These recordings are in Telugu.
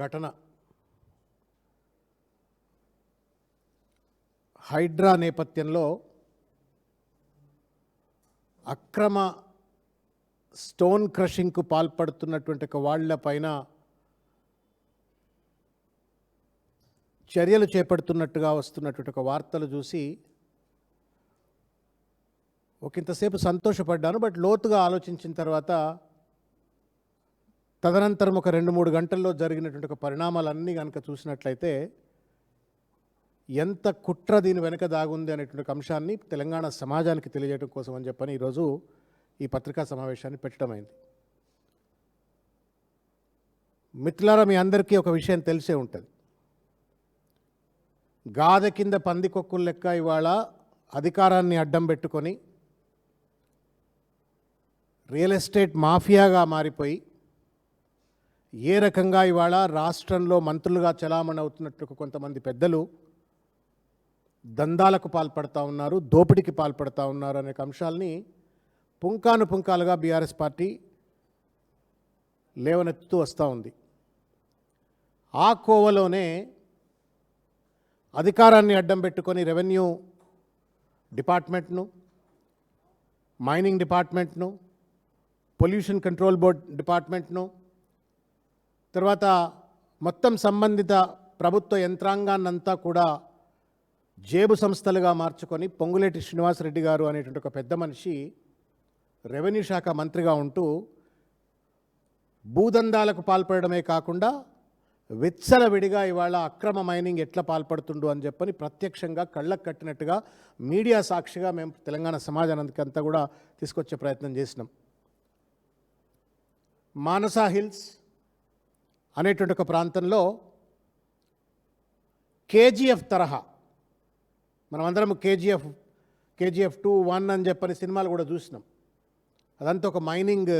ఘటన హైడ్రా నేపథ్యంలో అక్రమ స్టోన్ క్రషింగ్కు పాల్పడుతున్నటువంటి వాళ్ళపైన చర్యలు చేపడుతున్నట్టుగా వస్తున్నటువంటి వార్తలు చూసి ఒకంతసేపు సంతోషపడ్డాను. బట్ లోతుగా ఆలోచించిన తర్వాత తదనంతరం ఒక 2-3 గంటల్లో జరిగినటువంటి పరిణామాలన్నీ కనుక చూసినట్లయితే ఎంత కుట్ర దీని వెనుక దాగుంది అనేటువంటి అంశాన్ని తెలంగాణ సమాజానికి తెలియజేయడం కోసం అని చెప్పని ఈరోజు ఈ పత్రికా సమావేశాన్ని పెట్టడమైంది. మిత్రులారా, మీ అందరికీ ఒక విషయం తెలిసే ఉంటుంది. గాథ కింద పందికొక్కులు లెక్క ఇవాళ అధికారాన్ని అడ్డం పెట్టుకొని రియల్ ఎస్టేట్ మాఫియాగా మారిపోయి ఏ రకంగా ఇవాళ రాష్ట్రంలో మంత్రులుగా చలామణి అవుతున్నట్లు కొంతమంది పెద్దలు దందాలకు పాల్పడతా ఉన్నారు, దోపిడీకి పాల్పడతా ఉన్నారు అనే అంశాలని పుంకానుపుంకాలుగా బీఆర్ఎస్ పార్టీ లేవనెత్తుతూ వస్తూ ఉంది. ఆ కోవలోనే అధికారాన్ని అడ్డం పెట్టుకొని రెవెన్యూ డిపార్ట్మెంట్ను, మైనింగ్ డిపార్ట్మెంట్ను, పొల్యూషన్ కంట్రోల్ బోర్డ్ డిపార్ట్మెంట్ను, తర్వాత మొత్తం సంబంధిత ప్రభుత్వ యంత్రాంగాన్నంతా కూడా జేబు సంస్థలుగా మార్చుకొని పొంగులేటి శ్రీనివాసరెడ్డి గారు అనేటువంటి ఒక పెద్ద మనిషి రెవెన్యూ శాఖ మంత్రిగా ఉంటూ భూదందాలకు పాల్పడమే కాకుండా విచ్చలవిడిగా ఇవాళ అక్రమ మైనింగ్ ఎట్లా పాల్పడుతుండు అని చెప్పని ప్రత్యక్షంగా కళ్ళకు కట్టినట్టుగా మీడియా సాక్షిగా మేము తెలంగాణ సమాజానికి అంతా కూడా తీసుకొచ్చే ప్రయత్నం చేసినాం. మానసా హిల్స్ అనేటువంటి ఒక ప్రాంతంలో కేజీఎఫ్ తరహా, మనమందరం కేజీఎఫ్ 2, 1 అని చెప్పని సినిమాలు కూడా చూసినాం. అదంతా ఒక మైనింగ్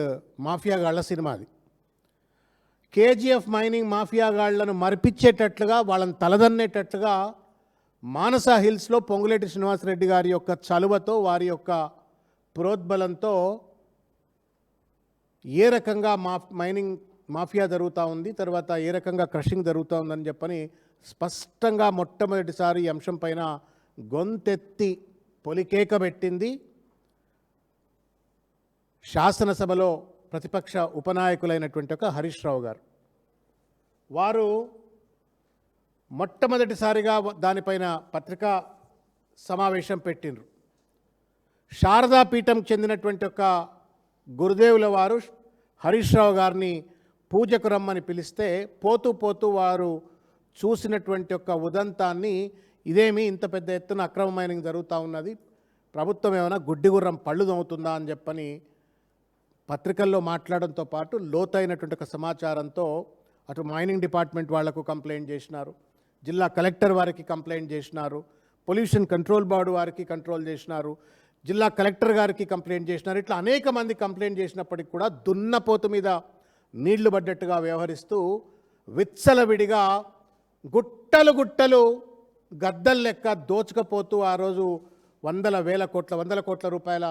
మాఫియాగాళ్ల సినిమా. అది కేజీఎఫ్ మైనింగ్ మాఫియాగాళ్లను మరిపించేటట్లుగా, వాళ్ళని తలదన్నేటట్లుగా మానసా హిల్స్లో పొంగులేటి శ్రీనివాసరెడ్డి గారి యొక్క చలువతో, వారి యొక్క ప్రోద్బలంతో ఏ రకంగా మైనింగ్ మాఫియా జరుగుతూ ఉంది, తర్వాత ఏ రకంగా క్రషింగ్ జరుగుతూ ఉందని చెప్పని స్పష్టంగా మొట్టమొదటిసారి ఈ అంశం పైన గొంతెత్తి పొలికేక పెట్టింది శాసనసభలో ప్రతిపక్ష ఉపనాయకులైనటువంటి ఒక హరీష్ రావు గారు. వారు మొట్టమొదటిసారిగా దానిపైన పత్రికా సమావేశం పెట్టిండ్రు. శారదా పీఠం చెందినటువంటి ఒక గురుదేవుల వారు హరీష్ రావు గారిని పూజకు రమ్మని పిలిస్తే పోతూ పోతూ వారు చూసినటువంటి ఒక ఉదంతాన్ని, ఇదేమి ఇంత పెద్ద ఎత్తున అక్రమ మైనింగ్ జరుగుతూ ఉన్నది, ప్రభుత్వం ఏమైనా గుడ్డిగుర్రం పళ్ళు దొవుతుందా అని చెప్పని పత్రికల్లో మాట్లాడడంతో పాటు లోతైనటువంటి ఒక సమాచారంతో అటు మైనింగ్ డిపార్ట్మెంట్ వాళ్లకు కంప్లైంట్ చేసినారు, జిల్లా కలెక్టర్ వారికి కంప్లైంట్ చేసినారు, పొల్యూషన్ కంట్రోల్ బోర్డు వారికి కంట్రోల్ చేసినారు, జిల్లా కలెక్టర్ గారికి కంప్లైంట్ చేసినారు. ఇట్లా అనేక మంది కంప్లైంట్ చేసినప్పటికి కూడా దున్నపోతు మీద నీళ్లు పడ్డట్టుగా వ్యవహరిస్తూ విచ్చలవిడిగా గుట్టలు గుట్టలు గద్దలు లెక్క దోచుకపోతూ ఆ రోజు వందల కోట్ల రూపాయల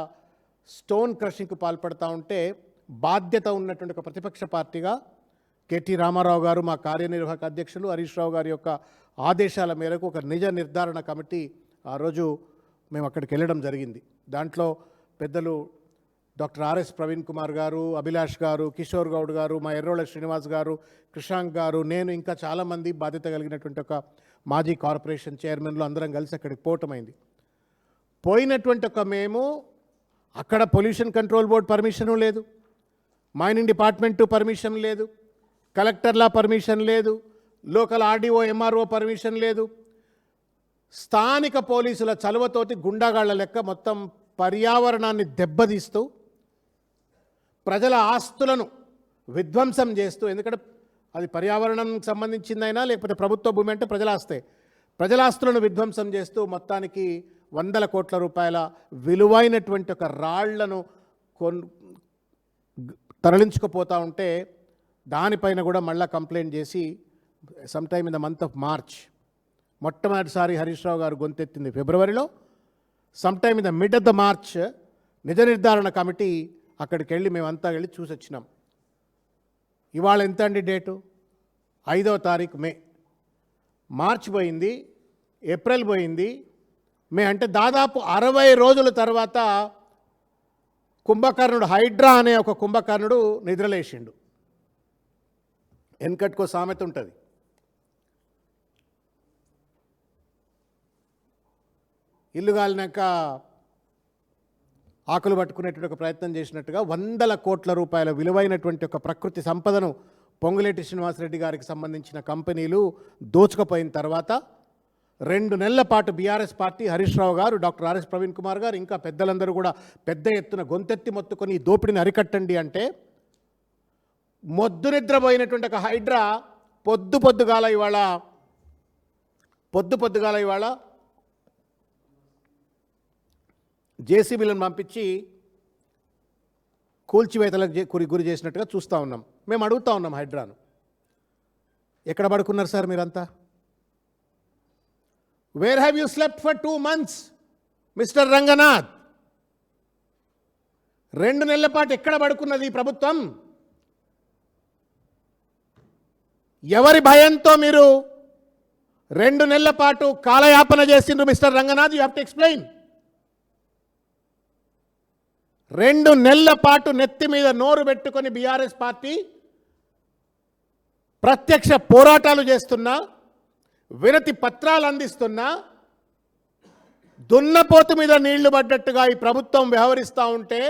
స్టోన్ క్రషింగ్కు పాల్పడుతూ ఉంటే బాధ్యత ఉన్నటువంటి ఒక ప్రతిపక్ష పార్టీగా కేటీ రామారావు గారు, మా కార్యనిర్వాహక అధ్యక్షులు హరీష్ రావు గారి యొక్క ఆదేశాల మేరకు ఒక నిజ నిర్ధారణ కమిటీ ఆ రోజు మేము అక్కడికి వెళ్ళడం జరిగింది. దాంట్లో పెద్దలు డాక్టర్ ఆర్ఎస్ ప్రవీణ్ కుమార్ గారు, అభిలాష్ గారు, కిషోర్ గౌడ్ గారు, మా ఎర్రోళ్ళ శ్రీనివాస్ గారు, కృషాంక్ గారు, నేను, ఇంకా చాలామంది బాధ్యత కలిగినటువంటి ఒక మాజీ కార్పొరేషన్ చైర్మన్లు అందరం కలిసి అక్కడికి పోవటమైంది. పోయినటువంటి ఒక మేము అక్కడ పొల్యూషన్ కంట్రోల్ బోర్డ్ పర్మిషను లేదు, మైనింగ్ డిపార్ట్మెంటు పర్మిషన్ లేదు, కలెక్టర్ల పర్మిషన్ లేదు, లోకల్ ఆర్డీఓ ఎంఆర్ఓ పర్మిషన్ లేదు. స్థానిక పోలీసుల చలువతోటి గుండాగాళ్ల లెక్క మొత్తం పర్యావరణాన్ని దెబ్బతీస్తూ ప్రజల ఆస్తులను విధ్వంసం చేస్తూ, ఎందుకంటే అది పర్యావరణం సంబంధించిందైనా లేకపోతే ప్రభుత్వ భూమి అంటే ప్రజల ఆస్తే, ప్రజల ఆస్తులను విధ్వంసం చేస్తూ మొత్తానికి 100 కోట్ల రూపాయల విలువైనటువంటి ఒక రాళ్లను తరలించుకుపోతూ ఉంటే దానిపైన కూడా మళ్ళీ కంప్లైంట్ చేసి sometime in the month of March మొట్టమొదటిసారి హరీష్ రావు గారు గొంతెత్తింది ఫిబ్రవరిలో. Sometime in the mid of the March నిజ నిర్ధారణ కమిటీ అక్కడికి వెళ్ళి మేమంతా వెళ్ళి చూసి వచ్చినాం. ఇవాళ ఎంత అండి డేటు? 5వ తారీఖు మే, మార్చి పోయింది, ఏప్రిల్ పోయింది, మే, అంటే దాదాపు 60 రోజుల తర్వాత కుంభకర్ణుడు, హైడ్రా అనే ఒక కుంభకర్ణుడు నిద్రలేసిండు. వెనకట్టుకో సామెత ఉంటుంది, ఇల్లు కాలినాక ఆకులు పట్టుకునేటువంటి ఒక ప్రయత్నం చేసినట్టుగా 100 కోట్ల రూపాయల విలువైనటువంటి ఒక ప్రకృతి సంపదను పొంగులేటి శ్రీనివాసరెడ్డి గారికి సంబంధించిన కంపెనీలు దోచుకుపోయిన తర్వాత 2 నెలల పాటు బీఆర్ఎస్ పార్టీ, హరీష్ రావు గారు, డాక్టర్ ఆర్ఎస్ ప్రవీణ్ కుమార్ గారు, ఇంకా పెద్దలందరూ కూడా పెద్ద ఎత్తున గొంతెత్తి మొత్తుకొని ఈ దోపిడిని అరికట్టండి అంటే మొద్దు నిద్రపోయినటువంటి ఒక హైడ్రా పొద్దుగాల ఇవాళ జేసీబీలను పంపించి కూల్చివేతలకు గురి చేసినట్టుగా చూస్తూ ఉన్నాం. మేము అడుగుతూ ఉన్నాం హైడ్రాను, ఎక్కడ పడుకున్నారు సార్ మీరంతా? Where have you slept for 2 months mister Ranganath? 2 నెలల పాటు ఎక్కడ పడుకున్నది ఈ ప్రభుత్వం? ఎవరి భయంతో మీరు 2 నెలల పాటు కాలయాపన చేసిండ్రు mister Ranganath? You have to explain. 2 నెలల పాటు నెత్తి మీద నోరు పెట్టుకొని బీఆర్ఎస్ పార్టీ ప్రత్యక్ష పోరాటాలు చేస్తున్నా, వినతి పత్రాలు అందిస్తున్నా, దున్నపోతు మీద నీళ్లు పడ్డట్టుగా ఈ ప్రభుత్వం వ్యవహరిస్తూ ఉంటే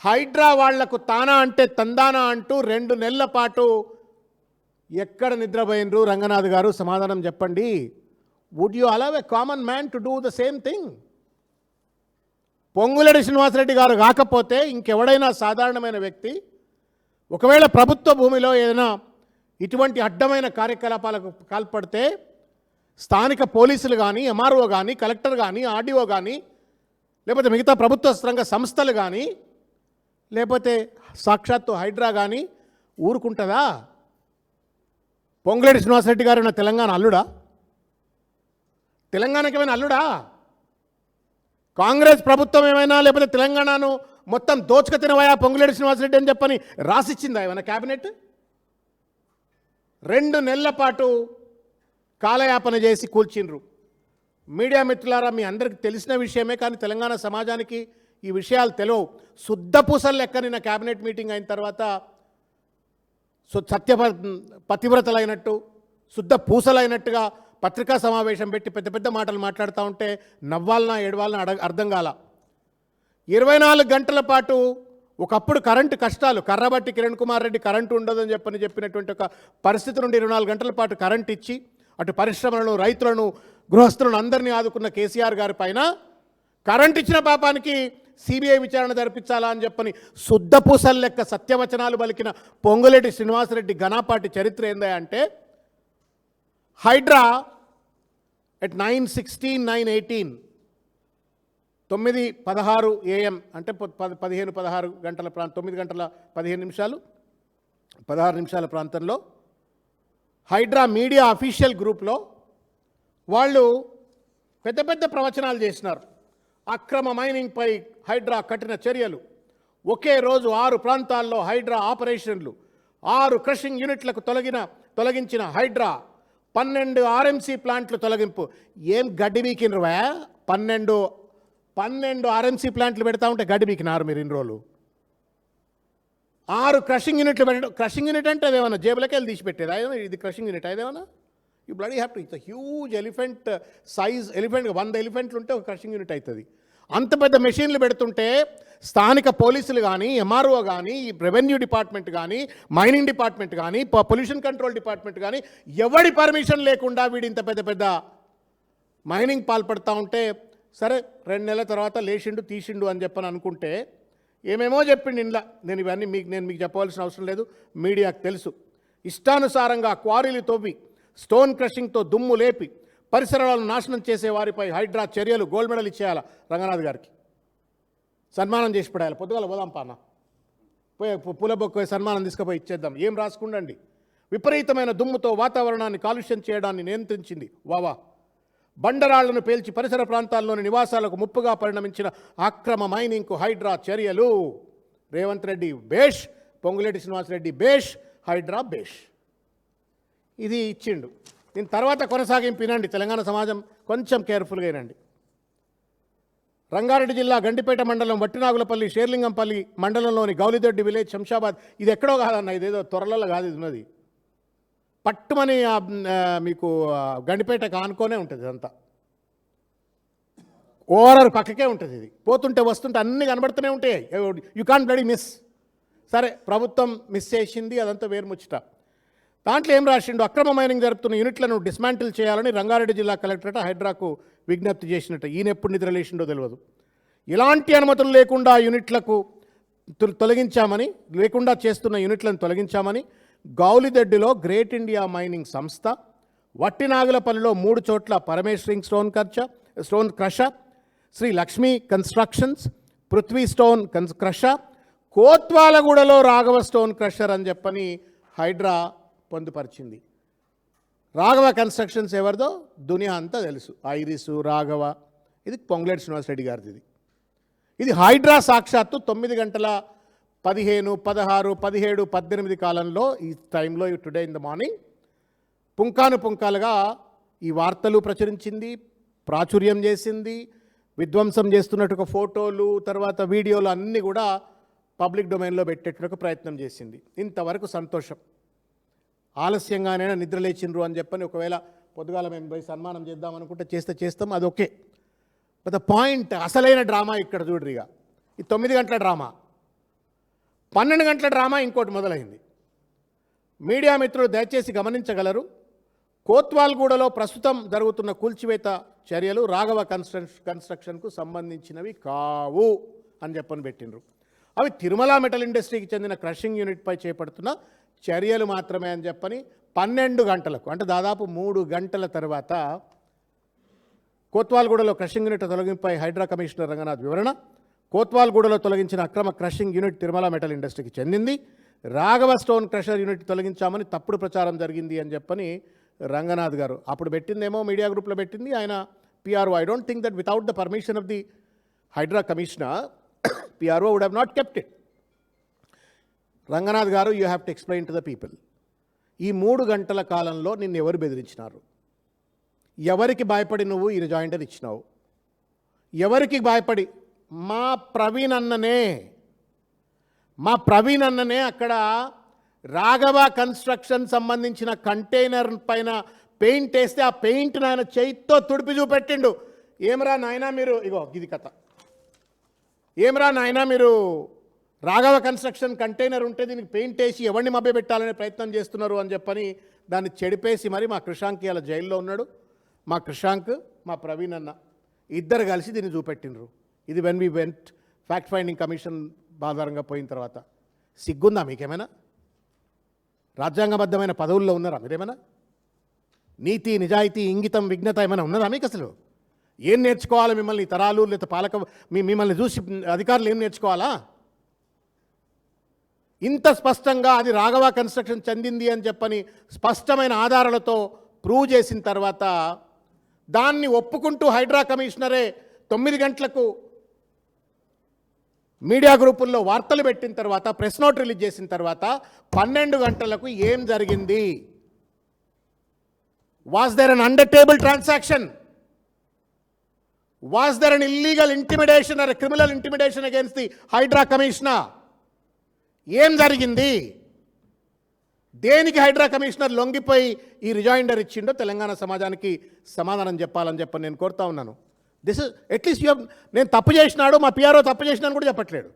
హైడ్రా వాళ్లకు తానా అంటే తందానా అంటూ 2 నెలల పాటు ఎక్కడ నిద్రపోయినరు రంగనాథ్ గారు? సమాధానం చెప్పండి. Would you allow a common man to do the same thing? Ponguleti Srinivasa Reddy garu కాకపోతే ఇంకెవడైనా సాధారణమైన వ్యక్తి ఒకవేళ ప్రభుత్వ భూమిలో ఏదైనా ఇటువంటి అడ్డమైన కార్యకలాపాలకు పాల్పడితే స్థానిక పోలీసులు కానీ, ఎంఆర్ఓ కానీ, కలెక్టర్ కానీ, ఆర్డీఓ కానీ, లేకపోతే మిగతా ప్రభుత్వ రంగ సంస్థలు కానీ, లేకపోతే సాక్షాత్తు హైడ్రా కానీ ఊరుకుంటుందా? పొంగులేటి శ్రీనివాసరెడ్డి గారు ఉన్న తెలంగాణ అల్లుడా? తెలంగాణకి ఏమైనా అల్లుడా? కాంగ్రెస్ ప్రభుత్వం ఏమైనా లేకపోతే తెలంగాణను మొత్తం దోచుక తినవయా పొంగులేటి శ్రీనివాసరెడ్డి అని చెప్పని రాసిచ్చిందా ఏమైనా క్యాబినెట్? 2 నెలల పాటు కాలయాపన చేసి కూల్చిండ్రు. మీడియా మిత్రులారా, మీ అందరికీ తెలిసిన విషయమే, కానీ తెలంగాణ సమాజానికి ఈ విషయాలు తెలియవు. శుద్ధపూసలు లెక్క నిన్న క్యాబినెట్ మీటింగ్ అయిన తర్వాత పతివ్రతలైనట్టు, శుద్ధ పూసలైనట్టుగా పత్రికా సమావేశం పెట్టి పెద్ద పెద్ద మాటలు మాట్లాడుతూ ఉంటే నవ్వాలనా ఏడవాలనా అర్థం కాల. 24 గంటల పాటు ఒకప్పుడు కరెంటు కష్టాలు, కర్రబట్టి కిరణ్ కుమార్ రెడ్డి కరెంటు ఉండదని చెప్పినటువంటి ఒక పరిస్థితి నుండి 24 గంటల పాటు కరెంటు ఇచ్చి అటు పరిశ్రమలను, రైతులను, గృహస్థులను అందరినీ ఆదుకున్న కేసీఆర్ గారి పైన కరెంటు ఇచ్చిన పాపానికి సిబిఐ విచారణ జరిపించాలా అని చెప్పని శుద్ధపూసల లెక్క సత్యవచనాలు పలికిన పొంగులేటి శ్రీనివాసరెడ్డి ఘనాపాటి చరిత్ర ఏందా అంటే, హైడ్రా at 9:16, 9:18 9:16 AM అంటే 15-16 గంటల 9 గంటల 15 నిమిషాలు 16 నిమిషాల ప్రాంతంలో హైడ్రా మీడియా అఫీషియల్ గ్రూప్లో వాళ్ళు పెద్ద పెద్ద ప్రవచనాలు చేసినారు. అక్రమ మైనింగ్పై హైడ్రా కఠిన చర్యలు, ఒకే రోజు 6 ప్రాంతాల్లో హైడ్రా ఆపరేషన్లు, 6 క్రషింగ్ యూనిట్లకు తొలగించిన హైడ్రా, 12 ఆర్ఎంసీ ప్లాంట్లు తొలగింపు. ఏం గడ్డి బీకినరువా? 12 ఆర్ఎంసీ ప్లాంట్లు పెడతా ఉంటే గడ్డి బీకినారు మీరు ఇన్ని రోజులు. 6 క్రషింగ్ యూనిట్లు పెట్టడం. క్రషింగ్ యూనిట్ అంటే అదేమన్నా జేబులకి వెళ్ళి తీసి పెట్టేది? అదేమన్నా ఇది క్రషింగ్ యూనిట్ అదేమన్నా? You bloody have to, it's huge elephant size elephant, 100 ఎలిఫెంట్లు ఉంటే ఒక క్రషింగ్ యూనిట్ అవుతుంది. అంత పెద్ద మెషిన్లు పెడుతుంటే స్థానిక పోలీసులు కానీ, ఎంఆర్ఓ కానీ, రెవెన్యూ డిపార్ట్మెంట్ కానీ, మైనింగ్ డిపార్ట్మెంట్ కానీ, పొల్యూషన్ కంట్రోల్ డిపార్ట్మెంట్ కానీ ఎవడి పర్మిషన్ లేకుండా వీడు ఇంత పెద్ద పెద్ద మైనింగ్ పాల్పడుతూ ఉంటే సరే 2 నెలల తర్వాత లేచిండు తీసిండు అని చెప్పని అనుకుంటే ఏమేమో చెప్పిండు ఇంట్లో. నేను మీకు చెప్పవలసిన అవసరం లేదు, మీడియాకు తెలుసు. ఇష్టానుసారంగా క్వారీలు తవ్వి స్టోన్ క్రషింగ్తో దుమ్ము లేపి పరిసరాలను నాశనం చేసే వారిపై హైడ్రా చర్యలు. గోల్డ్ మెడల్ ఇచ్చేయాలి రంగనాథ్ గారికి, సన్మానం చేసి పడేయాలి. పొద్దుగాల పోదాం పాన, పోయి పూలబొక్క సన్మానం తీసుకుపోయి ఇచ్చేద్దాం. ఏం రాసుకుండండి. విపరీతమైన దుమ్ముతో వాతావరణాన్ని కాలుష్యం చేయడాన్ని నియంత్రించింది. వావా. బండరాళ్లను పేల్చి పరిసర ప్రాంతాల్లోని నివాసాలకు ముప్పుగా పరిణమించిన అక్రమ మైనింగ్కు హైడ్రా చర్యలు. రేవంత్ రెడ్డి బేష్, పొంగులేటి శ్రీనివాసరెడ్డి బేష్, హైడ్రా బేష్. ఇది ఇచ్చిండు. దీని తర్వాత కొనసాగింపు వినండి, తెలంగాణ సమాజం కొంచెం కేర్ఫుల్గా వినండి. రంగారెడ్డి జిల్లా గండిపేట మండలం వట్టినాగులపల్లి షేర్లింగంపల్లి మండలంలోని గౌలిదొడ్డి విలేజ్ శంషాబాద్. ఇది ఎక్కడో కాదన్న, ఇదేదో త్వరలలో కాదు, ఇది ఉన్నది పట్టుమని మీకు గండిపేటకు ఆనుకోనే ఉంటుంది. ఇదంతా ఓవరాల్ పక్కకే ఉంటుంది. ఇది పోతుంటే వస్తుంటే అన్నీ కనబడుతూనే ఉంటాయి. You can't bloody miss. సరే, ప్రభుత్వం మిస్ చేసింది, అదంతా వేరు ముచ్చట. దాంట్లో ఏం రాసిండు, అక్రమ మైనింగ్ జరుపుతున్న యూనిట్లను డిస్మాంటిల్ చేయాలని రంగారెడ్డి జిల్లా కలెక్టరేట్ హైడ్రాకు విజ్ఞప్తి చేసినట్టు. ఈయన ఎప్పుడు నిద్రలేసిండో తెలియదు. ఇలాంటి అనుమతులు లేకుండా యూనిట్లకు లేకుండా చేస్తున్న యూనిట్లను తొలగించామని గౌలిదొడ్డిలో గ్రేట్ ఇండియా మైనింగ్ సంస్థ, వట్టినాగులపల్లిలో 3 చోట్ల పరమేశ్వరింగ్ stone crusher, Shri Lakshmi constructions, Prithvi stone crusher, కోత్వాలగూడలో రాఘవ స్టోన్ క్రషర్ అని చెప్పని హైడ్రా పొందుపరిచింది. రాఘవ కన్స్ట్రక్షన్స్ ఎవరిదో దునియా అంతా తెలుసు. ఐరిసు, రాఘవ, ఇది పొంగులేటి శ్రీనివాసరెడ్డి గారిది. ఇది హైడ్రా సాక్షాత్తు 9 గంటల 15, 16, 17, 18 కాలంలో ఈ టైంలో టుడే ఇన్ ద మార్నింగ్ పుంకాలుగా ఈ వార్తలు ప్రచురించింది, ప్రాచుర్యం చేసింది, విధ్వంసం చేస్తున్నట్టు ఫోటోలు, తర్వాత వీడియోలు అన్నీ కూడా పబ్లిక్ డొమైన్లో పెట్టేట్టుకు ప్రయత్నం చేసింది. ఇంతవరకు సంతోషం. ఆలస్యంగానైనా నిద్రలేచిండ్రు అని చెప్పని ఒకవేళ పొద్దుగాల మేము పోయి సన్మానం చేద్దాం అనుకుంటే చేస్తాం, అది ఓకే. బట్ ద పాయింట్, అసలైన డ్రామా ఇక్కడ చూడ్రిగా. ఈ 9 గంటల డ్రామా, 12 గంటల డ్రామా ఇంకోటి మొదలైంది. మీడియా మిత్రులు దయచేసి గమనించగలరు. కోత్వాల్గూడలో ప్రస్తుతం జరుగుతున్న కూల్చివేత చర్యలు రాఘవ కన్స్ట్రక్షన్కు సంబంధించినవి కావు అని చెప్పని పెట్టిండ్రు. అవి తిరుమల మెటల్ ఇండస్ట్రీకి చెందిన క్రషింగ్ యూనిట్పై చేపడుతున్న చర్యలు మాత్రమే అని చెప్పని 12 గంటలకు, అంటే దాదాపు 3 గంటల తర్వాత కోత్వాల్గూడలో క్రషింగ్ యూనిట్ తొలగింపై హైడ్రా కమిషనర్ రంగనాథ్ వివరణ. కోత్వాల్గూడలో తొలగించిన అక్రమ క్రషింగ్ యూనిట్ తిరుమల మెటల్ ఇండస్ట్రీకి చెందింది. రాఘవ స్టోన్ క్రషర్ యూనిట్ తొలగించామని తప్పుడు ప్రచారం జరిగింది అని చెప్పని రంగనాథ్ గారు అప్పుడు పెట్టిందేమో మీడియా గ్రూప్లో పెట్టింది ఆయన PRO. I don't think that without the permission of the Hydraa commissioner PRO would have not kept it. Ranganath garu, you have to explain to the people. ఈ 3 గంటల కాలంలో నిన్ను ఎవరు బెదిరించినారు? ఎవరికి భయపడి నువ్వు ఈ రిజాయిండర్ ఇచ్చినావు? ఎవరికి భయపడి? మా ప్రవీణ్ అన్ననే అక్కడ రాఘవ కన్స్ట్రక్షన్ సంబంధించిన కంటైనర్ పైన పెయింట్ వేస్తే ఆ పెయింట్ నాయన చేయితో తుడిపి చూపెట్టిండు. ఏమరా నాయనా మీరు, ఇగో ఇది కథ, ఏమరా నాయనా మీరు రాఘవ కన్స్ట్రక్షన్ కంటైనర్ ఉంటే దీనికి పెయింట్ వేసి ఎవరిని మభ్యపెట్టాలనే ప్రయత్నం చేస్తున్నారు అని చెప్పని దాన్ని చెడిపేసి మరి మా కృషాంక్ ఇలా జైల్లో ఉన్నాడు. మా కృషాంక్, మా ప్రవీణ్ అన్న ఇద్దరు కలిసి దీన్ని చూపెట్టినరు. ఇది when we went fact finding commission ఆధారంగా పోయిన తర్వాత. సిగ్గుందా మీకేమైనా? రాజ్యాంగబద్ధమైన పదవుల్లో ఉన్నారా మీరేమైనా? నీతి, నిజాయితీ, ఇంగితం, విఘ్నత ఏమైనా ఉన్నదా మీకు? అసలు ఏం నేర్చుకోవాలి మిమ్మల్ని తరాలు, లేదా మిమ్మల్ని చూసి అధికారులు ఏం నేర్చుకోవాలా? ఇంత స్పష్టంగా అది రాఘవ కన్స్ట్రక్షన్ చెందింది అని చెప్పని స్పష్టమైన ఆధారాలతో ప్రూవ్ చేసిన తర్వాత దాన్ని ఒప్పుకుంటూ హైడ్రా కమిషనరే 9 గంటలకు మీడియా గ్రూపుల్లో వార్తలు పెట్టిన తర్వాత, ప్రెస్ నోట్ రిలీజ్ చేసిన తర్వాత 12 గంటలకు ఏం జరిగింది? Was there an under table transaction? Was there an illegal intimidation or criminal intimidation against the Hydraa commissioner? ఏం జరిగింది? దేనికి హైడ్రా కమిషనర్ లొంగిపోయి ఈ రిజాయిండర్ ఇచ్చిండో తెలంగాణ సమాజానికి సమాధానం చెప్పాలని చెప్పని నేను కోరుతా ఉన్నాను. దిస్ ఇస్ అట్లీస్ట్ యూ, నేను తప్పు చేసినాడు, మా పిఆర్ఓ తప్పు చేసినాను కూడా చెప్పట్లేడు.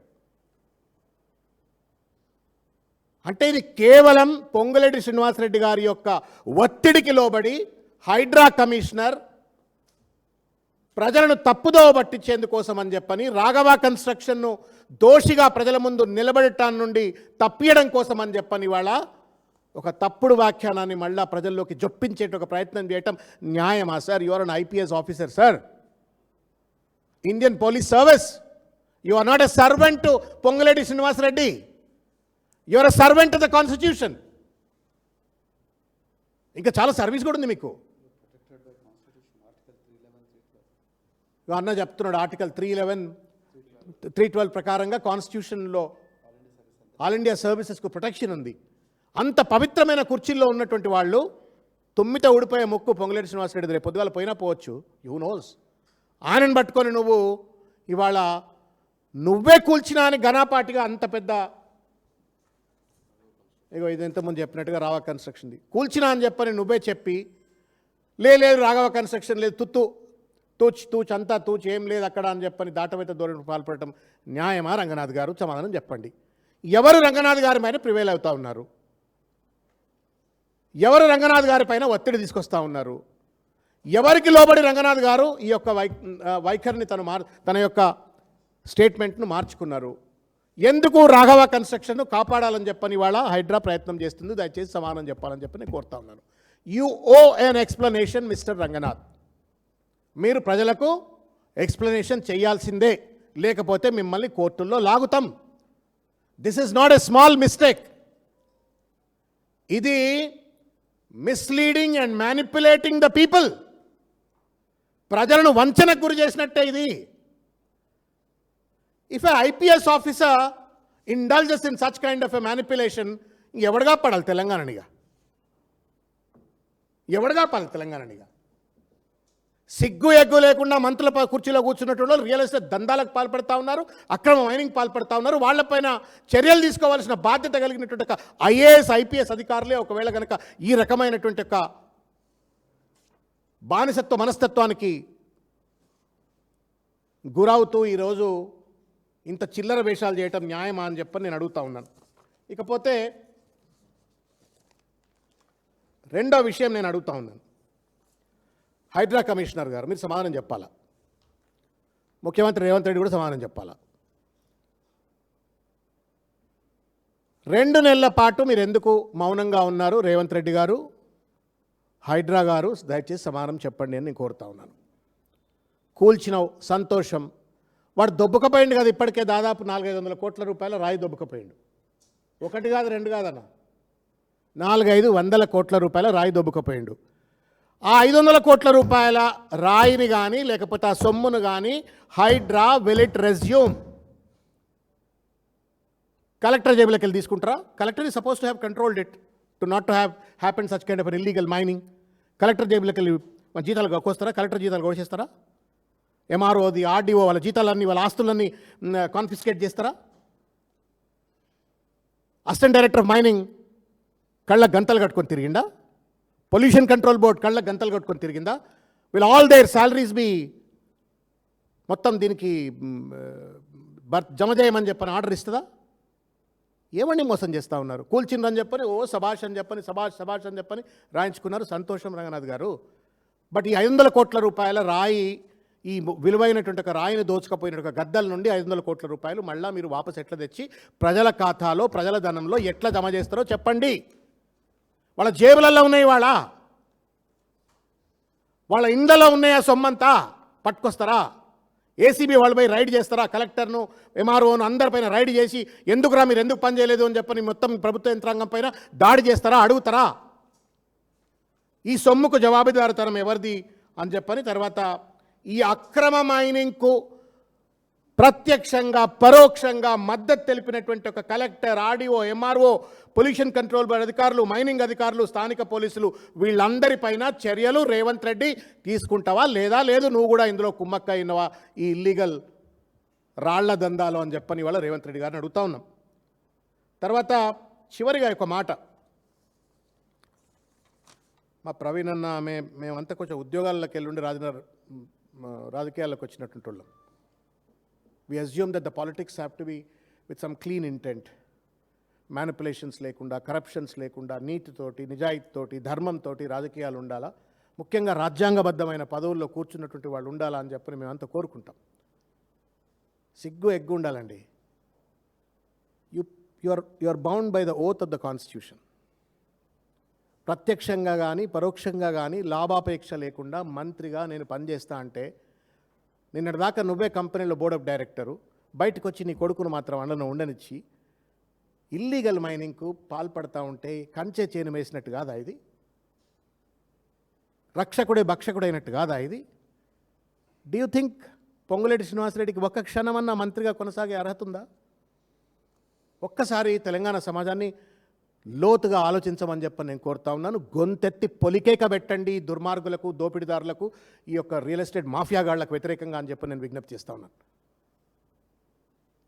అంటే ఇది కేవలం పొంగులేటి శ్రీనివాసరెడ్డి గారి యొక్క ఒత్తిడికి లోబడి హైడ్రా కమిషనర్ ప్రజలను తప్పుదోవ పట్టించేందుకోసం అని చెప్పని రాఘవ కన్స్ట్రక్షన్ను దోషిగా ప్రజల ముందు నిలబడటాన్ని నుండి తప్పియడం కోసం అని చెప్పని వాళ్ళ ఒక తప్పుడు వ్యాఖ్యానాన్ని మళ్ళా ప్రజల్లోకి జొప్పించే ఒక ప్రయత్నం చేయటం న్యాయమా sir? You are an IPS officer sir, Indian police service. You are not a servant to Ponguleti Srinivasa Reddy, you are a servant to the constitution. ఇంకా చాలా సర్వీస్ కూడా ఉంది మీకు. అన్న చెప్తున్నాడు ఆర్టికల్ 311, 312 ప్రకారంగా కాన్స్టిట్యూషన్లో ఆల్ ఇండియా సర్వీసెస్కు ప్రొటెక్షన్ ఉంది. అంత పవిత్రమైన కుర్చీల్లో ఉన్నటువంటి వాళ్ళు తుమ్మిత ఊడిపోయే ముక్కు పొంగులేటి శ్రీనివాసరెడ్డి రేపు పొద్దుగాల పోయినా పోవచ్చు, యూ నోస్. ఆయనను పట్టుకొని నువ్వు ఇవాళ నువ్వే కూల్చినా అని ఘనాపాటిగా అంత పెద్ద, ఇగో ఇది ఇంతకుముందు చెప్పినట్టుగా రాఘవ కన్స్ట్రక్షన్ది కూల్చినా అని చెప్పని నువ్వే చెప్పి, లేదు రాఘవ కన్స్ట్రక్షన్ లేదు, తూచ్ అంతా తూచ్ ఏం లేదు అక్కడ అని చెప్పని దాటవేత ధోరణికి పాల్పడటం న్యాయమా? రంగనాథ్ గారు సమాధానం చెప్పండి. ఎవరు రంగనాథ్ గారి పైన ప్రివేల్ అవుతూ ఉన్నారు? ఎవరు రంగనాథ్ గారి పైన ఒత్తిడి తీసుకొస్తూ ఉన్నారు? ఎవరికి లోబడి రంగనాథ్ గారు ఈ యొక్క వైఖరిని తన యొక్క స్టేట్మెంట్ను మార్చుకున్నారు? ఎందుకు రాఘవ కన్స్ట్రక్షన్ను కాపాడాలని చెప్పని వాళ్ళ హైడ్రా ప్రయత్నం చేస్తుంది? దయచేసి సమాధానం చెప్పాలని చెప్పి నేను కోరుతా ఉన్నాను. You owe an explanation mister Ranganath. మీరు ప్రజలకు ఎక్స్ప్లెనేషన్ చేయాల్సిందే, లేకపోతే మిమ్మల్ని కోర్టుల్లో లాగుతాం. This is not a small mistake. ఇది misleading and manipulating the people. ప్రజలను వంచనకు గురి చేసినట్టే ఇది. If a IPS officer indulges in such kind of a manipulation, ఎవడుగా పడాలి తెలంగాణనిగా? ఎవడుగా పడాలి తెలంగాణనిగా? సిగ్గు ఎగ్గు లేకుండా మంత్రుల కుర్చీలో కూర్చున్నటువంటి వాళ్ళు రియల్ ఎస్టేట్ దందాలకు పాల్పడతా ఉన్నారు, అక్రమ మైనింగ్ పాల్పడతా ఉన్నారు. వాళ్లపైన చర్యలు తీసుకోవాల్సిన బాధ్యత కలిగినటువంటి ఒక ఐఏఎస్ ఐపీఎస్ అధికారులే ఒకవేళ కనుక ఈ రకమైనటువంటి ఒక బానిసత్వ మనస్తత్వానికి గురవుతూ ఈరోజు ఇంత చిల్లర వేషాలు చేయటం న్యాయమా అని చెప్పని నేను అడుగుతా ఉన్నాను. ఇకపోతే రెండో విషయం నేను అడుగుతా ఉన్నాను. హైడ్రా కమిషనర్ గారు మీరు సమాధానం చెప్పాలా, ముఖ్యమంత్రి రేవంత్ రెడ్డి కూడా సమాధానం చెప్పాలా. 2 నెలల పాటు మీరు ఎందుకు మౌనంగా ఉన్నారు? రేవంత్ రెడ్డి గారు, హైడ్రా గారు దయచేసి సమాధానం చెప్పండి అని నేను కోరుతా ఉన్నాను. కూల్చినావు సంతోషం, వాడు దొబ్బకపోయిండు కదా, ఇప్పటికే దాదాపు 400-500 కోట్ల రూపాయల రాయి దొబ్బకపోయిండు. 1 కాదు 2 కాదన్న, 400-500 కోట్ల రూపాయల రాయి దొబ్బకపోయిండు. ఆ 500 కోట్ల రూపాయల రాయిని కానీ లేకపోతే ఆ సొమ్మును కానీ Hydraa will it resume? Collector జేబులోకి వెళ్ళి తీసుకుంటారా? Collector is suppose to have controlled it to not to have happen such kind of an illegal mining. Collector జేబులోకి వెళ్ళి జీతాలు కోస్తారా? కలెక్టర్ జీతాలు కోసేస్తారా? ఎంఆర్ఓది ఆర్డీఓ వాళ్ళ జీతాలన్నీ వాళ్ళ ఆస్తులన్నీ కాన్ఫిస్కేట్ చేస్తారా? అసిస్టెంట్ డైరెక్టర్ ఆఫ్ మైనింగ్ కళ్ళ గంతలు కట్టుకొని తిరిగిందా? పొల్యూషన్ కంట్రోల్ బోర్డ్ కళ్ళ గంతలు కట్టుకొని తిరిగిందా? Will all their salaries be మొత్తం దీనికి జమ చేయమని చెప్పని ఆర్డర్ ఇస్తుందా? ఏమండి మోసం చేస్తూ ఉన్నారు? కూల్చిందని చెప్పని ఓ సభాష్ అని చెప్పని సభాష్ అని చెప్పని రాయించుకున్నారు. సంతోషం రంగనాథ్ గారు. బట్ ఈ 500 కోట్ల రూపాయల రాయి, ఈ విలువైనటువంటి ఒక రాయిని దోచుకపోయిన ఒక గద్దల నుండి 500 కోట్ల రూపాయలు మళ్ళీ మీరు వాపసు ఎట్లా తెచ్చి ప్రజల ఖాతాలో ప్రజల ధనంలో ఎట్లా జమ చేస్తారో చెప్పండి. వాళ్ళ జేబులలో ఉన్నాయి, వాళ్ళ ఇండ్లలో ఉన్నాయి. ఆ సొమ్మంతా పట్టుకొస్తారా? ఏసీబీ వాళ్ళపై రైడ్ చేస్తారా? కలెక్టర్ను ఎంఆర్ఓను అందరిపైన రైడ్ చేసి ఎందుకురా మీరు ఎందుకు పని చేయలేదు అని చెప్పని మొత్తం ప్రభుత్వ యంత్రాంగం పైన దాడి చేస్తారా? అడుగుతారా? ఈ సొమ్ముకు జవాబుదారుతనం ఎవరిది అని చెప్పని తర్వాత ఈ అక్రమ మైనింగ్కు ప్రత్యక్షంగా పరోక్షంగా మద్దతు తెలిపినటువంటి ఒక collector, RDO, MRO, pollution control board అధికారులు, మైనింగ్ అధికారులు, స్థానిక పోలీసులు వీళ్ళందరిపైన చర్యలు రేవంత్ రెడ్డి తీసుకుంటావా లేదా? లేదు నువ్వు కూడా ఇందులో కుమ్మక్క అయినవా ఈ ఇల్లీగల్ రాళ్ల దందాలు అని చెప్పని వాళ్ళ రేవంత్ రెడ్డి గారిని అడుగుతా ఉన్నాం. తర్వాత చివరిగా ఒక మాట, మా ప్రవీణ్ అన్న మేమంతా కొంచెం ఉద్యోగాల్లోకి వెళ్ళుండి రాజకీయాల్లోకి వచ్చినటువంటి వాళ్ళం. We assume that the politics have to be with some clean intent. Manipulations లేకుండా, కరప్షన్స్ లేకుండా, నీతితోటి, నిజాయితీతోటి, ధర్మంతోటి రాజకీయాలు ఉండాలా. ముఖ్యంగా రాజ్యాంగబద్ధమైన పదవుల్లో కూర్చున్నటువంటి వాళ్ళు ఉండాలా అని చెప్పని మేమంతా కోరుకుంటాం. సిగ్గు ఎగ్గు ఉండాలండి. You are bound by the oath of the constitution. ప్రత్యక్షంగా కానీ పరోక్షంగా కానీ లాభాపేక్ష లేకుండా మంత్రిగా నేను పనిచేస్తా అంటే, నిన్నటిదాకా నువ్వే కంపెనీలో బోర్డ్ ఆఫ్ డైరెక్టరు, బయటకు వచ్చి నీ కొడుకును మాత్రం అండను ఉండనిచ్చి ఇల్లీగల్ మైనింగ్కు పాల్పడతా ఉంటే కంచె చేను వేసినట్టు కాదా ఇది? రక్షకుడే భక్షకుడైనట్టు కాదా ఇది? డూ యూ థింక్ పొంగులేటి శ్రీనివాసరెడ్డికి ఒక్క క్షణమన్నా మంత్రిగా కొనసాగే అర్హత ఉందా? ఒక్కసారి తెలంగాణ సమాజాన్ని లోతుగా ఆలోచించమని చెప్పని నేను కోరుతా ఉన్నాను. గొంతెత్తి పొలికేక పెట్టండి దుర్మార్గులకు, దోపిడీదారులకు, ఈ యొక్క రియల్ ఎస్టేట్ మాఫియాగాళ్లకు వ్యతిరేకంగా అని చెప్పి నేను విజ్ఞప్తి చేస్తా ఉన్నాను.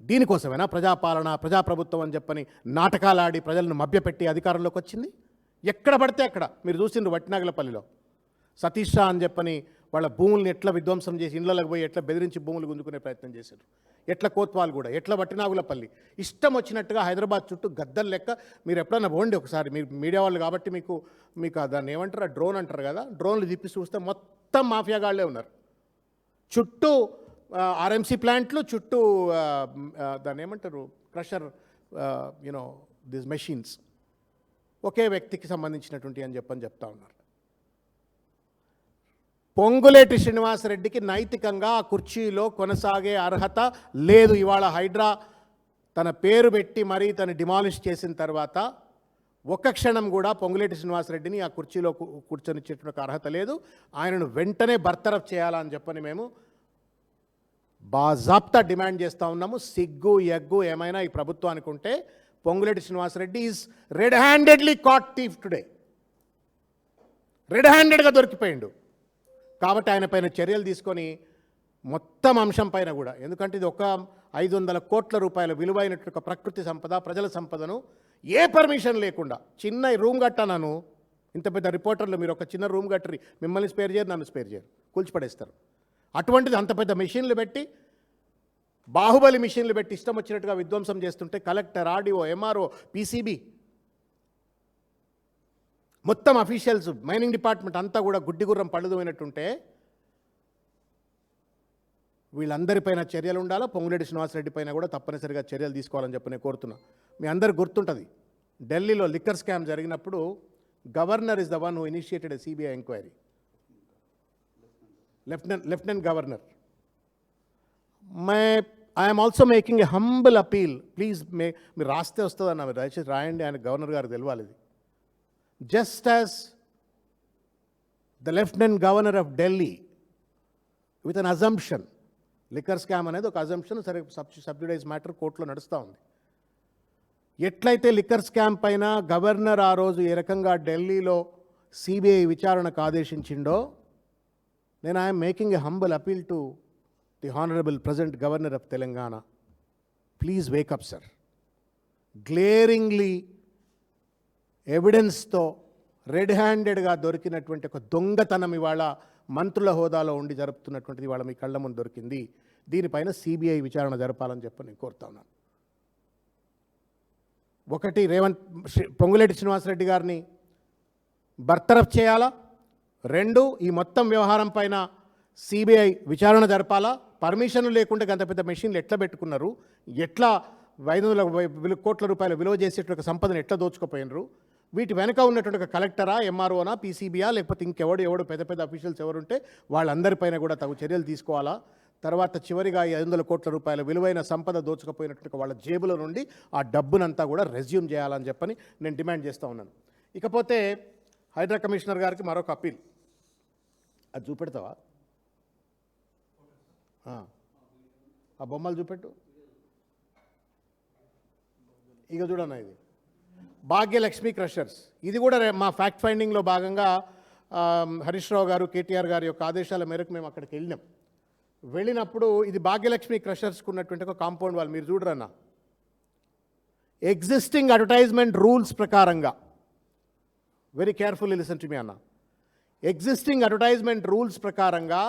దీనికోసమేనా ప్రజాపాలన, ప్రజాప్రభుత్వం అని చెప్పని నాటకాలాడి ప్రజలను మభ్యపెట్టి అధికారంలోకి వచ్చింది? ఎక్కడ పడితే అక్కడ మీరు చూసిండ్రు. వట్టినాగలపల్లిలో సతీష్ షా అని చెప్పని వాళ్ళ భూముల్ని ఎట్లా విధ్వంసం చేసి ఇళ్లలోకి పోయి ఎట్లా బెదిరించి భూములు గుంజుకునే ప్రయత్నం చేశారు. ఎట్లా కోత్వాల్ కూడా, ఎట్లా వట్టినాగులపల్లి, ఇష్టం వచ్చినట్టుగా హైదరాబాద్ చుట్టూ గద్దలు లెక్క. మీరు ఎప్పుడన్నా పోండి ఒకసారి, మీరు మీడియా వాళ్ళు కాబట్టి మీకు దాన్ని ఏమంటారు, డ్రోన్ అంటారు కదా, డ్రోన్లు తిప్పి చూస్తే మొత్తం మాఫియాగాళ్లే ఉన్నారు. చుట్టూ ఆర్ఎంసీ ప్లాంట్లు, చుట్టూ దాన్ని ఏమంటారు, క్రషర్, దిస్ మెషిన్స్ ఒకే వ్యక్తికి సంబంధించినటువంటి అని చెప్తా ఉన్నారు. పొంగులేటి శ్రీనివాసరెడ్డికి నైతికంగా ఆ కుర్చీలో కొనసాగే అర్హత లేదు. ఇవాళ హైడ్రా తన పేరు పెట్టి మరీ తను డిమాలిష్ చేసిన తర్వాత ఒక్క క్షణం కూడా పొంగులేటి శ్రీనివాసరెడ్డిని ఆ కుర్చీలో కూర్చొనిచ్చేటువంటి అర్హత లేదు. ఆయనను వెంటనే బర్తరఫ్ చేయాలని చెప్పని మేము బాజాప్తా డిమాండ్ చేస్తూ ఉన్నాము. సిగ్గు ఎగ్గు ఏమైనా ఈ ప్రభుత్వానికి ఉంటే Ponguleti Srinivasa Reddy is red handedly caught thief today. Red హ్యాండెడ్గా దొరికిపోయిండు. కాబట్టి ఆయన పైన చర్యలు తీసుకొని మొత్తం అంశం పైన కూడా, ఎందుకంటే ఇది ఒక 500 కోట్ల రూపాయల విలువైనటువంటి ప్రకృతి సంపద, ప్రజల సంపదను ఏ పర్మిషన్ లేకుండా చిన్న రూమ్ కట్టాను. ఇంత పెద్ద రిపోర్టర్లు మీరు ఒక చిన్న రూమ్ కట్టరి, మిమ్మల్ని స్పేర్ చేయరు, నన్ను స్పేర్ చేయరు, కూల్చిపడేస్తారు. అటువంటిది అంత పెద్ద మెషిన్లు పెట్టి, బాహుబలి మిషన్లు పెట్టి ఇష్టం వచ్చినట్టుగా విధ్వంసం చేస్తుంటే కలెక్టర్, ఆర్డీఓ, ఎంఆర్ఓ, పీసీబీ మొత్తం అఫీషియల్స్, మైనింగ్ డిపార్ట్మెంట్ అంతా కూడా గుడ్డిగుర్రం పళ్ళుదమైనట్టుంటే వీళ్ళందరిపైన చర్యలు ఉండాలా. పొంగులేటి శ్రీనివాసరెడ్డి పైన కూడా తప్పనిసరిగా చర్యలు తీసుకోవాలని చెప్పి నేను కోరుతున్నా. మీ అందరు గుర్తుంటుంది, ఢిల్లీలో లిక్కర్ స్కామ్ జరిగినప్పుడు governor is the one who initiated a CBI enquiry. Lieutenant governor. I'm also making a humble appeal. Please మీరు రాస్తే వస్తుందన్న, మీరు దయచేసి రాయండి, ఆయన గవర్నర్ గారు తెలవాలి ఇది. Just as the Lieutenant Governor of Delhi, with an assumption, liquor scam అనేది ఒక అజంప్షన్, సరే సబ్సిడైజ్ మ్యాటర్ కోర్టులో నడుస్తూ ఉంది. ఎట్లయితే లిక్కర్ స్కామ్ పైన గవర్నర్ ఆ రోజు ఏ రకంగా ఢిల్లీలో సిబిఐ విచారణకు ఆదేశించిండో, నేను I'm making a humble appeal to the honourable present governor of Telangana. Please wake up sir. Glaringly ఎవిడెన్స్తో రెడ్ హ్యాండెడ్గా దొరికినటువంటి ఒక దొంగతనం ఇవాళ మంత్రుల హోదాలో ఉండి జరుపుతున్నటువంటిది ఇవాళ మీ కళ్ళ ముందు దొరికింది. దీనిపైన సిబిఐ విచారణ జరపాలని చెప్పి నేను కోరుతా ఉన్నాను. ఒకటి, పొంగులేటి శ్రీనివాసరెడ్డి గారిని బర్తరఫ్ చేయాలా. 2, ఈ మొత్తం వ్యవహారం పైన సిబిఐ విచారణ జరపాలా. పర్మిషన్లు లేకుండా అంత పెద్ద మెషిన్లు ఎట్లా పెట్టుకున్నారు, ఎట్లా 500 కోట్ల రూపాయల విలువ చేసేటువంటి సంపదను ఎట్లా దోచుకుపోయినరు, వీటి వెనక ఉన్నటువంటి ఒక కలెక్టరా, ఎంఆర్ఓనా, పీసీబీయా, లేకపోతే ఇంకెవడు పెద్ద పెద్ద అఫీషియల్స్ ఎవరుంటే వాళ్ళందరిపైన కూడా తగు చర్యలు తీసుకోవాలా. తర్వాత చివరిగా 500 కోట్ల రూపాయల విలువైన సంపద దోచుకుపోయినటువంటి వాళ్ళ జేబుల నుండి ఆ డబ్బునంతా కూడా రెజ్యూమ్ చేయాలని చెప్పని నేను డిమాండ్ చేస్తూ ఉన్నాను. ఇకపోతే హైడ్రా కమిషనర్ గారికి మరొక అప్పీల్. అది చూపెడతావా? ఆ బొమ్మలు చూపెట్టు. ఇక చూడన్నా, ఇది భాగ్యలక్ష్మి క్రషర్స్. ఇది కూడా మా ఫ్యాక్ట్ ఫైండింగ్లో భాగంగా హరీష్ రావు గారు, కేటీఆర్ గారి యొక్క ఆదేశాల మేరకు మేము అక్కడికి వెళ్ళినప్పుడు ఇది భాగ్యలక్ష్మి క్రషర్స్కి ఉన్నటువంటి ఒక కాంపౌండ్ వాల్. మీరు చూడరన్నా, ఎగ్జిస్టింగ్ అడ్వర్టైజ్మెంట్ రూల్స్ ప్రకారంగా, very carefully listen to me అన్న, ఎగ్జిస్టింగ్ అడ్వర్టైజ్మెంట్ రూల్స్ ప్రకారంగా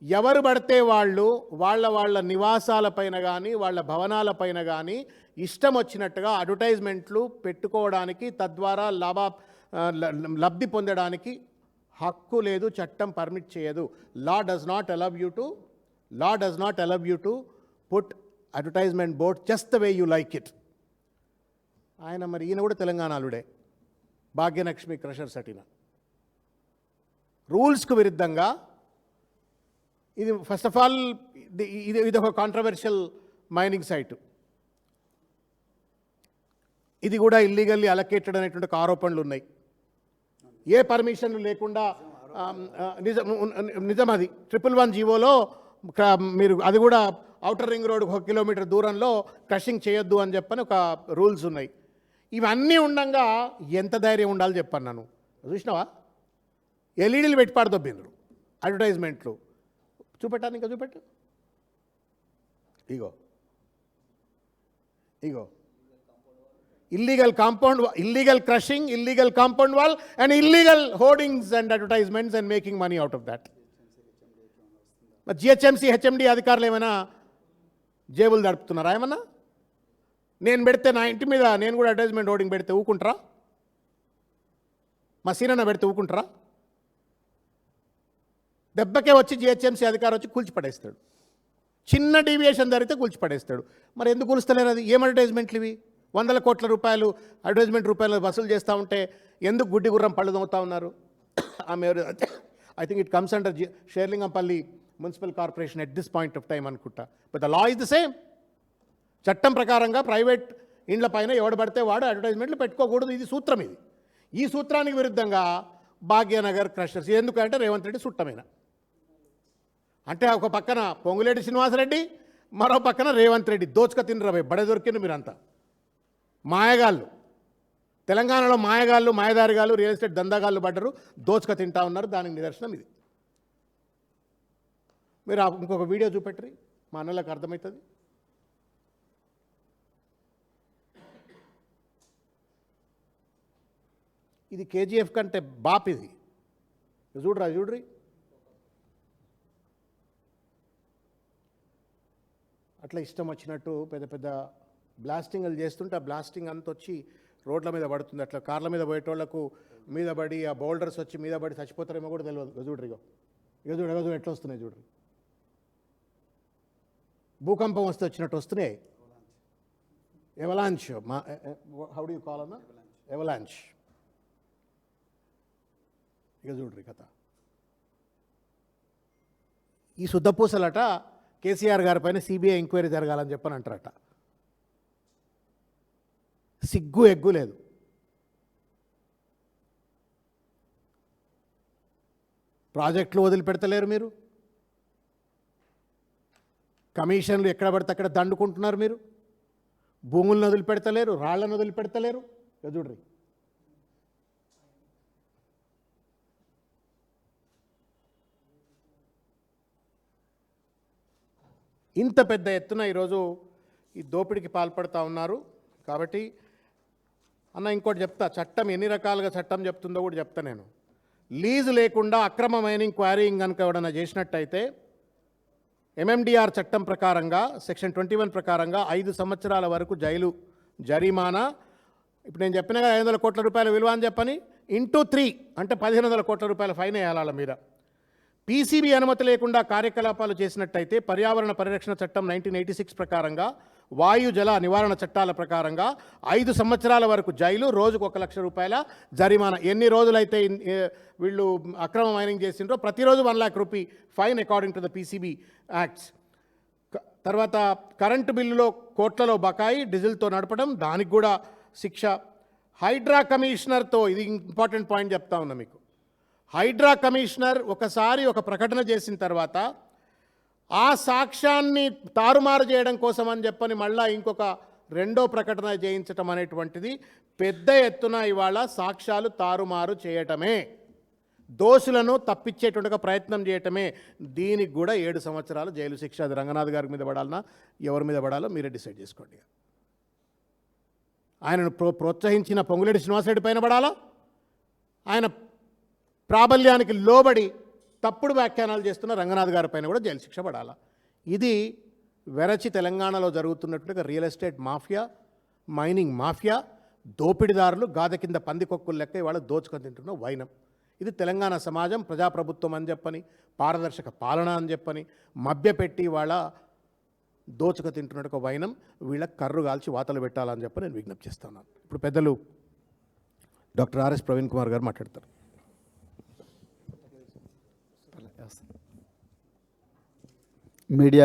ఎవరు పడితే వాళ్ళు వాళ్ళ నివాసాలపైన కానీ వాళ్ళ భవనాలపైన కానీ ఇష్టం వచ్చినట్టుగా అడ్వర్టైజ్మెంట్లు పెట్టుకోవడానికి, తద్వారా లబ్ధి పొందడానికి హక్కు లేదు, చట్టం పర్మిట్ చేయదు. Law does not allow you to put advertisement board just the way you like it. ఆయన మరి ఈయన కూడా తెలంగాణలుడే, భాగ్యలక్ష్మి క్రషర్స్ అటిన రూల్స్కు విరుద్ధంగా. ఇది ఫస్ట్ ఆఫ్ ఆల్ ఇది ఒక కాంట్రవర్షియల్ మైనింగ్ సైటు. ఇది కూడా ఇల్లీగల్లీ అలొకేటెడ్ అనేటువంటి ఆరోపణలు ఉన్నాయి. ఏ పర్మిషన్లు లేకుండా నిజం అది 111 జీవోలో మీరు అది కూడా ఔటర్ రింగ్ రోడ్ 1 కిలోమీటర్ దూరంలో క్రషింగ్ చేయొద్దు అని చెప్పని ఒక రూల్స్ ఉన్నాయి. ఇవన్నీ ఉండంగా ఎంత ధైర్యం ఉండాలి చెప్పాను నన్ను. చూసినావా, ఎల్ఈడీలు పెట్టి పాడదొబ్బిండ్రు అడ్వర్టైజ్మెంట్లు. చూపెట్టాను, ఇంకా చూపెట్టు. ఇగో ఇగో illegal crushing, illegal compound wall and illegal hoardings and advertisements and making money out of that. మరి జిహెచ్ఎంసీ హెచ్ఎండి అధికారులు ఏమైనా జేబులు దడుపుతున్నారా? ఏమన్నా నేను పెడితే నా ఇంటి మీద నేను కూడా అడ్వర్టైజ్మెంట్ హోర్డింగ్ పెడితే ఊకుంటారా? మా సీనన్న పెడితే ఊకుంటారా? దెబ్బకే వచ్చి జిహెచ్ఎంసీ అధికారి వచ్చి కూల్చిపడేస్తాడు. చిన్న డీవియేషన్ జరిగితే కూల్చిపడేస్తాడు. మరి ఎందుకు కూలుస్తలేరు? అది ఏం అడ్వర్టైజ్మెంట్లు ఇవి? 100 కోట్ల రూపాయలు అడ్వర్టైజ్మెంట్ రూపాయలు వసూలు చేస్తూ ఉంటే ఎందుకు గుడ్డి గుర్రం పళ్ళు దొంగతా ఉన్నారు? I think it comes under Serilingampally municipal corporation at this point of time అనుకుంటా. But the law is the same. చట్టం ప్రకారంగా ప్రైవేట్ ఇండ్ల పైన ఎవడు పడితే వాడు అడ్వర్టైజ్మెంట్లు పెట్టుకోకూడదు. ఇది సూత్రం. ఇది ఈ సూత్రానికి విరుద్ధంగా భాగ్యనగర్ క్రషర్స్. ఎందుకంటే రేవంత్ రెడ్డి సుట్టమైన అంటే ఒక పక్కన పొంగులేటి శ్రీనివాసరెడ్డి, మరో పక్కన రేవంత్ రెడ్డి. దోచుక తినరవే బడే దొరికింది మీరంతా. మాయగాళ్ళు, తెలంగాణలో మాయగాళ్ళు, మాయదారిగాళ్ళు, రియల్ ఎస్టేట్ దందాగాళ్ళు పడ్డరు, దోచుక తింటా ఉన్నారు. దానికి నిదర్శనం ఇది. మీరు ఇంకొక వీడియో చూపెట్టరి, మా అన్నలకు అర్థమవుతుంది. ఇది కేజీఎఫ్ కంటే బాప్. ఇది చూడ్రి. అట్లా ఇష్టం వచ్చినట్టు పెద్ద పెద్ద బ్లాస్టింగ్లు చేస్తుంటే ఆ బ్లాస్టింగ్ అంత వచ్చి రోడ్ల మీద పడుతుంది. అట్లా కార్ల మీద పోయేటోళ్లకు మీద పడి ఆ బౌల్డర్స్ వచ్చి మీద పడి చచ్చిపోతారేమో కూడా తెలియదు. చూడ్రి, చూడు ఎట్లా వస్తున్నాయి చూడ్రి. భూకంపం వస్తే వచ్చినట్టు వస్తున్నాయి. ఎవలాంచ్, హౌ డు యూ కాల్ అన్న? ఎవలాంచ్. ఇక చూడ్రి కథ. ఈ శుద్ధపూసలట కేసీఆర్ గారి పైన సిబిఐ ఎంక్వైరీ జరగాలని చెప్పని అంటారట. సిగ్గు ఎగ్గు లేదు. ప్రాజెక్టులు వదిలిపెడతలేరు మీరు. కమిషన్లు ఎక్కడ పడితే అక్కడ దండుకుంటున్నారు మీరు. భూములను వదిలిపెడతలేరు, రాళ్లను వదిలిపెడతలేరు. చూడ్రి. ఇంత పెద్ద ఎత్తున ఈరోజు ఈ దోపిడీకి పాల్పడుతూ ఉన్నారు. కాబట్టి అన్న ఇంకోటి చెప్తా, చట్టం ఎన్ని రకాలుగా చట్టం చెప్తుందో కూడా చెప్తా నేను. లీజు లేకుండా అక్రమ మైనింగ్, క్వారీయింగ్ కనుక ఎవడన్నా చేసినట్టయితే ఎంఎండిఆర్ చట్టం ప్రకారంగా సెక్షన్ 21 ప్రకారంగా 5 సంవత్సరాల వరకు జైలు, జరిమానా. ఇప్పుడు నేను చెప్పిన 500 కోట్ల రూపాయల విలువ అని చెప్పని ఇంటూ 3 అంటే 1500 కోట్ల రూపాయల ఫైన్ వేయాలి మీద. పీసీబీ అనుమతి లేకుండా కార్యకలాపాలు చేసినట్టయితే పర్యావరణ పరిరక్షణ చట్టం 1986 ప్రకారంగా, వాయు జల నివారణ చట్టాల ప్రకారంగా 5 సంవత్సరాల వరకు జైలు, రోజుకు 1 లక్ష రూపాయల జరిమానా. ఎన్ని రోజులైతే వీళ్ళు అక్రమ మైనింగ్ చేసిండ్రో ప్రతిరోజు 1 lakh rupee fine according to the PCB acts. తర్వాత కరెంటు బిల్లులో కోట్లలో బకాయి, డీజిల్తో నడపడం, దానికి కూడా శిక్ష. హైడ్రా కమిషనర్తో, ఇది ఇంపార్టెంట్ పాయింట్ చెప్తా ఉన్నా మీకు. హైడ్రా కమిషనర్ ఒకసారి ఒక ప్రకటన చేసిన తర్వాత ఆ సాక్ష్యాన్ని తారుమారు చేయడం కోసం అని చెప్పని మళ్ళీ ఇంకొక రెండో ప్రకటన చేయించటం అనేటువంటిది పెద్ద ఎత్తున ఇవాళ సాక్ష్యాలు తారుమారు చేయటమే, దోషులను తప్పించేటువంటి ప్రయత్నం చేయటమే. దీనికి కూడా 7 సంవత్సరాలు జైలు శిక్ష. అది రంగనాథ్ గారి మీద పడాలన్నా ఎవరి మీద పడాలో మీరే డిసైడ్ చేసుకోండి. ఆయనను ప్రోత్సహించిన పొంగులేటి శ్రీనివాసరెడ్డి పైన పడాలా, ఆయన ప్రాబల్యానికి లోబడి తప్పుడు వ్యాఖ్యానాలు చేస్తున్న రంగనాథ్ గారి పైన కూడా జైలు శిక్ష పడాలా. ఇది వెరచి తెలంగాణలో జరుగుతున్నట్టుగా real estate mafia, mining mafia, దోపిడిదారులు గాద కింద పందికొక్కులు లెక్క ఇవాళ దోచుకొని తింటున్న వైనం. ఇది తెలంగాణ సమాజం ప్రజాప్రభుత్వం అని చెప్పని, పారదర్శక పాలన అని చెప్పని మభ్యపెట్టి ఇవాళ దోచుక తింటున్నట్టు ఒక వైనం. వీళ్ళకి కర్రు కాల్చి వాతలు పెట్టాలని చెప్పి నేను విజ్ఞప్తి చేస్తున్నాను. ఇప్పుడు పెద్దలు డాక్టర్ ఆర్ఎస్ ప్రవీణ్ కుమార్ గారు మాట్లాడతారు. మీడియా